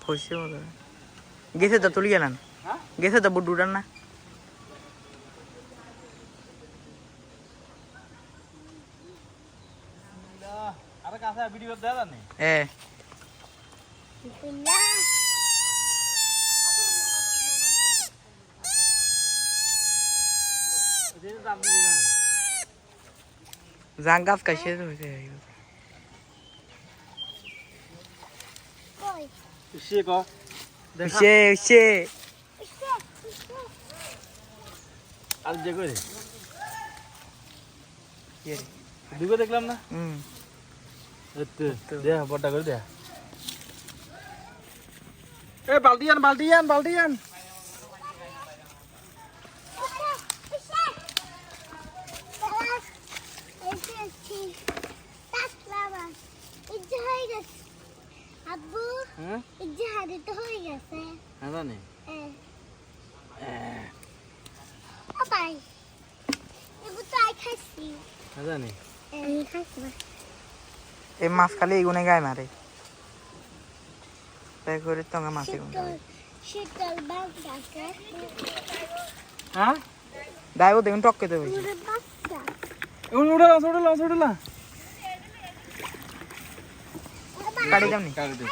পয়সা মতো গেছে তো তুলি গেলেন গেছে তো বুট উঠান না আরে কাছে ভিডিও দেয়া জানে জাঙ্গাফ কাছে হয়েছে সে কো সে সে আর যে করে দুটো দেখলাম না দে বড়টা করে দে এ বালতি আন আব্বু ইজ্জা হাতে তো হয়ে গেছে হ্যাঁ জানি বাবাই এগুলো তো আই খাইছি হ্যাঁ জানি খাইছি এই মাছ খালি এগুনে গায়ে মারে তাই করে তো মাছ শীতল বাচ্চা হ্যাঁ দাইবো দেখুন টক্কে দেবে বাচ্চা উড়লা কাটি দাম নি কাটে দে